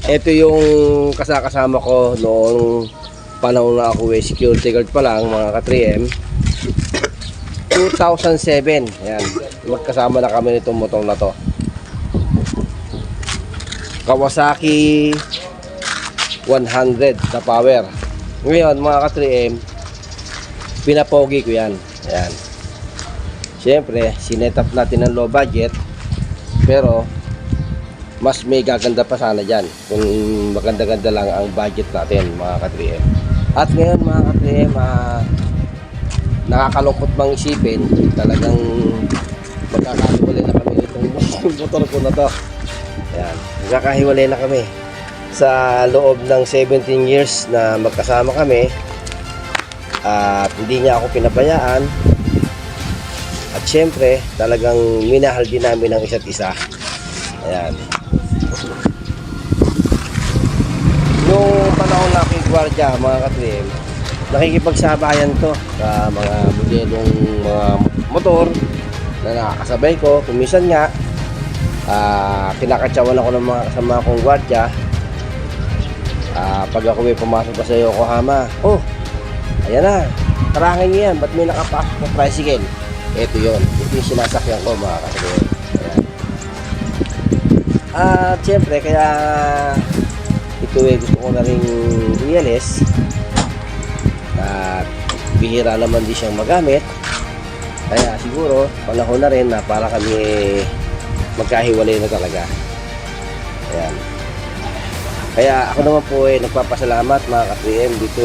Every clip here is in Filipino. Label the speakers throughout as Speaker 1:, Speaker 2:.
Speaker 1: Ito yung kasama ko noong panahon na ako security guard pa lang, mga ka-3M. 2007. Ayan. Magkasama na kami nitong motor na to. Kawasaki 100 na power. Ngayon, mga ka-3M, pinapogi ko yan. Ayan. Siyempre, sinet up natin ng low budget. Pero, mas may gaganda pa sana dyan kung maganda-ganda lang ang budget natin, mga ka-3M. At ngayon, mga ka-3M, nakakalungkot mang isipin, talagang magkakahiwalay na kami itong motor ko na to. Ayan, magkakahiwalay na kami sa loob ng 17 years na magkasama kami. At hindi niya ako pinabayaan. At syempre, talagang minahal din namin ang isa't isa. Ayan. Yung panahon na aking gwardiya, mga ka-3M, nakikipagsabayan to sa mga modelong mga motor na nakakasabay ko. Kumisan nga, kinakatsawan ako ng mga kasama kong gwardiya. Pag ako may pumasok pa sa Yokohama, oh, ayan na, tarangin niyo yan, ba't may nakapasok na tricycle? Ito yun, ito yung sinasakyan ko, mga ka-3M. At syempre, kaya ito gusto ko na rin i-alis. At bihira naman din siyang magamit. Kaya siguro panahon na rin na para kami magkahiwalay na talaga. Ayan. Kaya ako naman po nagpapasalamat, mga ka-3M, dito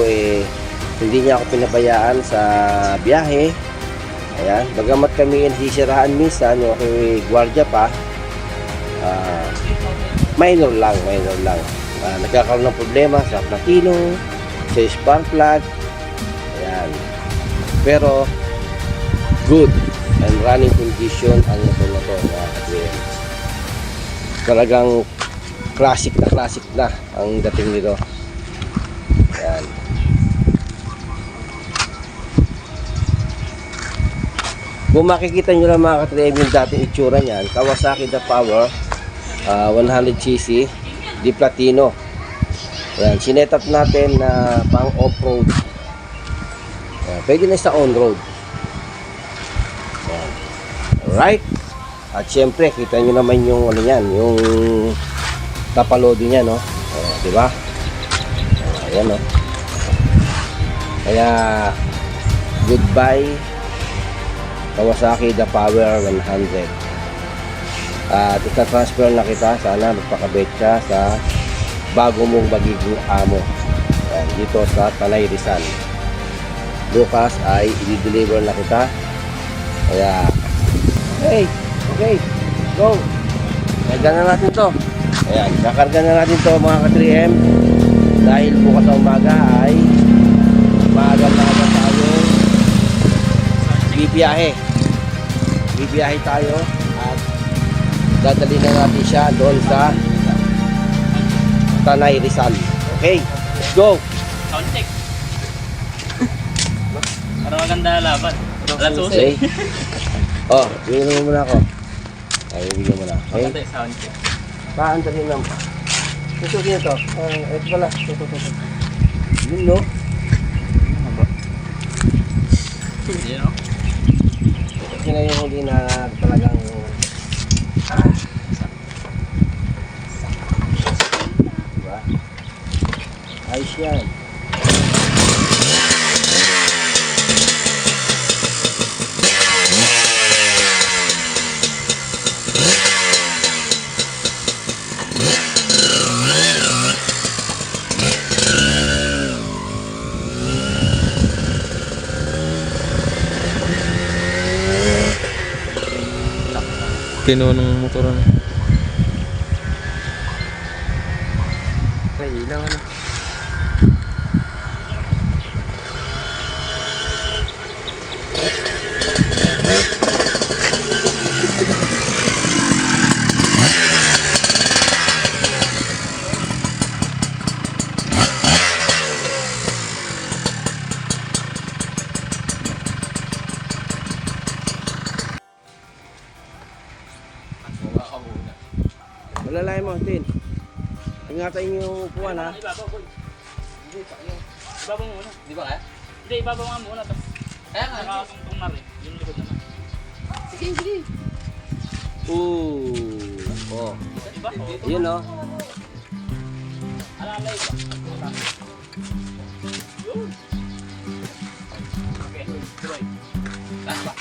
Speaker 1: hindi niya ako pinabayaan sa biyahe. Ayan. Bagamat kami nasisiraan minsan, yung aking gwardiya pa, minor lang. Nagkakaroon ng problema sa platino, sa spark plug. Ayan. Pero good and running condition ang motor na to, mga ka-3M. Talagang classic na ang dating nito. Ayan. Kung makikita nyo lang, mga ka-3M, yung dating itsura niyan, Kawasaki The Power 100cc di platino. Ayan, sinet up natin na pang off-road. Pwede na sa on-road. Alright. At syempre, kita nyo naman yung ano yan, yung tapalodo niya, no? Diba? Ayan, no? Kaya, goodbye Kawasaki The Power 100. At ita-transfer na kita. Sana magpakabit ka sa bago mong magiging amo. Ayan, dito sa Tanay Rizal. Bukas ay i-deliver na kita. Kaya okay, go. Karga na natin to. Ayan, kakarga na natin to, mga ka-3M. Dahil bukas sa umaga ay maaga tayo bibiyahe tayo. At dadali na natin siya doon sa Tanay Rizal. Okay, let's go.
Speaker 2: Sound check. Para maganda laban. Alas
Speaker 1: Okay. Oh, bigyan mo muna ako. Ay, bigyan mo na. Okay.
Speaker 2: Okay, sound check.
Speaker 1: Paandarin lang. Susuki na to. Ito pala. Yun, no?
Speaker 2: Yun, no?
Speaker 1: Ito na yung huli na talagang diba? Ayos yan.
Speaker 3: Pinuno ng motoran.
Speaker 1: Ay, ilaw na. Malalay mo, Tin. Ingatan niyo yung upuan ha.
Speaker 2: Ibabaw, boy. Ibabaw mo muna.
Speaker 4: Di ba kaya?
Speaker 2: Hindi, ibabaw nga muna. Tapos,
Speaker 4: Kaya nga.
Speaker 2: nakakatungtong na rin. Yung likod naman.
Speaker 4: Sige, sige.
Speaker 1: Ooh. Oh.
Speaker 2: Diba?
Speaker 1: Yun oh.
Speaker 2: Alalay ba? Yun. Okay, Troy.
Speaker 4: Last ba?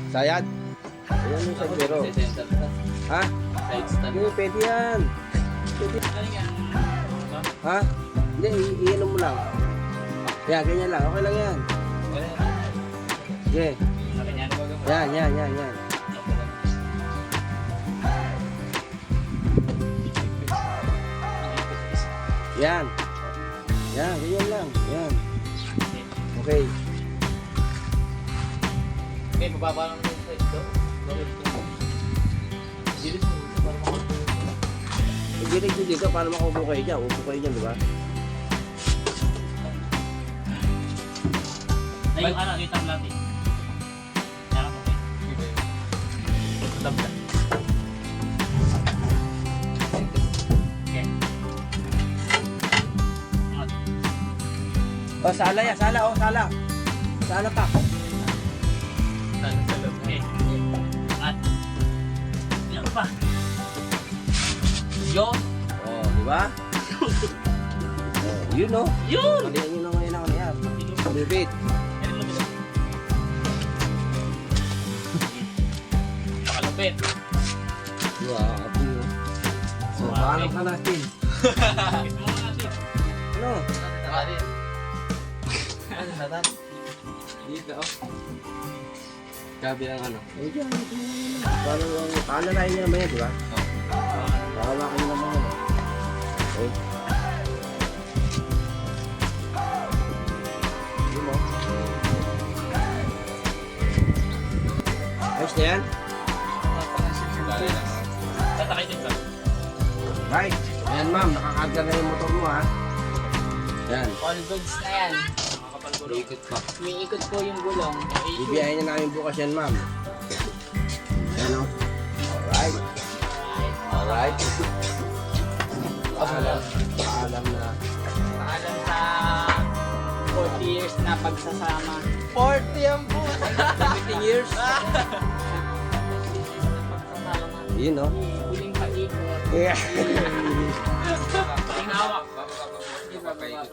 Speaker 1: Sayad. Ayan yung sandero. Ha?
Speaker 4: Side stand.
Speaker 1: Hindi, pwede yan. Pwede.
Speaker 2: Galing yan.
Speaker 1: Ha? Hindi, iinom mo lang. Yan, ganyan lang. Okay lang yan. Sige.
Speaker 2: Sabi niyan.
Speaker 1: Yan. Yan. Yan, ganyan lang. Yan. Okay.
Speaker 4: Okay, bababa lang yung side do. Dilis mo. Para makakuha.
Speaker 1: Igilig nyo dito para makaupo kayo dyan. Upo kayo dyan, di ba?
Speaker 2: Na yung ano, yung tablet eh. Yan ako. Tablet. Okay. Angat.
Speaker 1: Oh, sala yan. Sala, oh, sala. Sala pa.
Speaker 4: Sana sa loob.
Speaker 2: Okay. Angat. Yan pa.
Speaker 4: Yun!
Speaker 1: Oh, di ba? Oh, yun, no?
Speaker 2: Yun!
Speaker 1: Malihan nyo na ngayon ako na yan. Repeat.
Speaker 2: Yan mo dito. Nakalupit.
Speaker 1: Wow, apo yun. So, paano ka natin?
Speaker 2: Bakit mo muna natin?
Speaker 1: Ano?
Speaker 4: Nakali. Ano natan? Dito oh. Gabi lang ano.
Speaker 1: Eh, dyan. Paano na yun naman yan, di ba? Nakawakin nyo naman yan. Okay. Yun, no? Ayos na yan?
Speaker 2: Tatakay din ba?
Speaker 1: Right. Ayan, ma'am. Nakakarga na yung motor mo, ha? Yan.
Speaker 5: All goods na yan.
Speaker 2: Makakapal ko rin.
Speaker 4: Ikot pa.
Speaker 5: May ikot po yung gulong.
Speaker 1: Bibiyahin na namin bukas yan, ma'am. Ayan, o. Alright. Alright. Paalam na.
Speaker 5: Paalam sa 40 years na pagsasama.
Speaker 4: 40 ang po!
Speaker 1: 17 years.
Speaker 5: Pagsasama.
Speaker 1: Yun, no?
Speaker 5: Huling paikot.
Speaker 1: Yeah.
Speaker 2: Ang hawak.
Speaker 4: Papaikot.